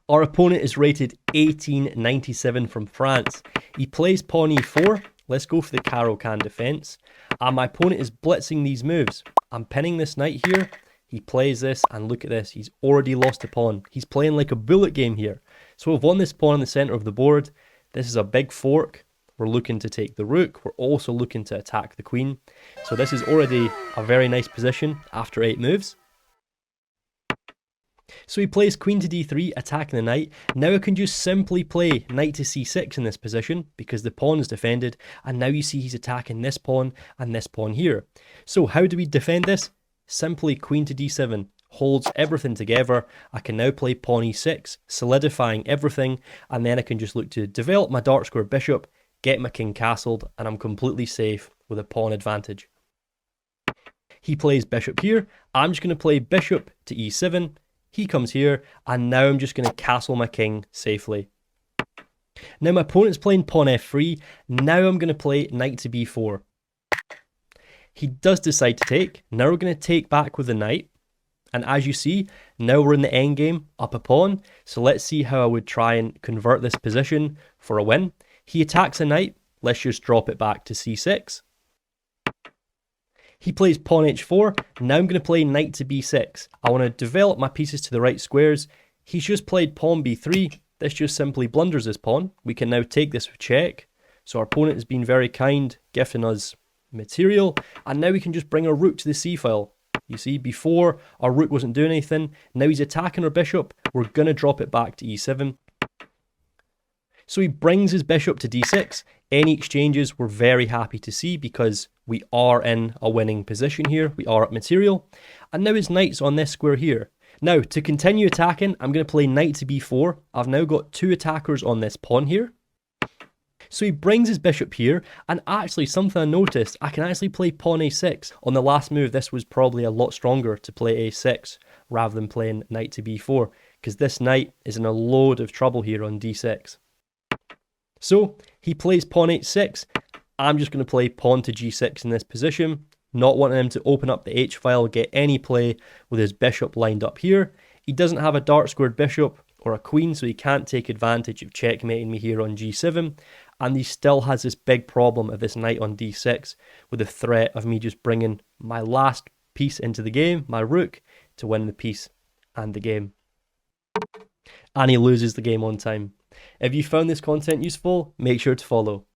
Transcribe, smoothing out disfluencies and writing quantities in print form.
Our opponent is rated 1897 from France. He plays pawn e4. Let's go for the Caro-Kann defense. And my opponent is blitzing these moves. I'm pinning this knight here. He plays this, and look at this. He's already lost a pawn. He's playing like a bullet game here. So we've won this pawn in the center of the board. This is a big fork. We're looking to take the rook. We're also looking to attack the queen. So this is already a very nice position after 8 moves. So he plays queen to d3, attacking the knight. Now I can just simply play knight to c6 in this position because the pawn is defended. And now you see he's attacking this pawn and this pawn here. So how do we defend this? Simply queen to d7. Holds everything together. I can now play pawn e6, solidifying everything. And then I can just look to develop my dark square bishop, get my king castled, and I'm completely safe with a pawn advantage. He plays bishop here. I'm just going to play bishop to e7. He comes here, and now I'm just going to castle my king safely. Now my opponent's playing pawn f3. Now I'm going to play knight to b4. He does decide to take. Now we're going to take back with the knight. And as you see, now we're in the endgame, up a pawn. So let's see how I would try and convert this position for a win. He attacks a knight. Let's just drop it back to c6. He plays pawn h4. Now I'm going to play knight to b6. I want to develop my pieces to the right squares. He's just played pawn b3. This just simply blunders this pawn. We can now take this with check. So our opponent has been very kind, gifting us material. And now we can just bring our rook to the c-file. You see, before our rook wasn't doing anything. Now he's attacking our bishop. We're going to drop it back to e7. So he brings his bishop to d6. Any exchanges we're very happy to see because we are in a winning position here. We are up material. And now his knight's on this square here. Now, to continue attacking, I'm going to play knight to b4. I've now got 2 attackers on this pawn here. So he brings his bishop here, and actually something I noticed, I can actually play pawn a6. On the last move, this was probably a lot stronger to play a6 rather than playing knight to b4, because this knight is in a load of trouble here on d6. So he plays pawn h6. I'm just going to play pawn to g6 in this position, not wanting him to open up the h-file, get any play with his bishop lined up here. He doesn't have a dark squared bishop or a queen, so he can't take advantage of checkmating me here on g7. And he still has this big problem of this knight on d6 with the threat of me just bringing my last piece into the game, my rook, to win the piece and the game. And he loses the game on time. If you found this content useful, make sure to follow.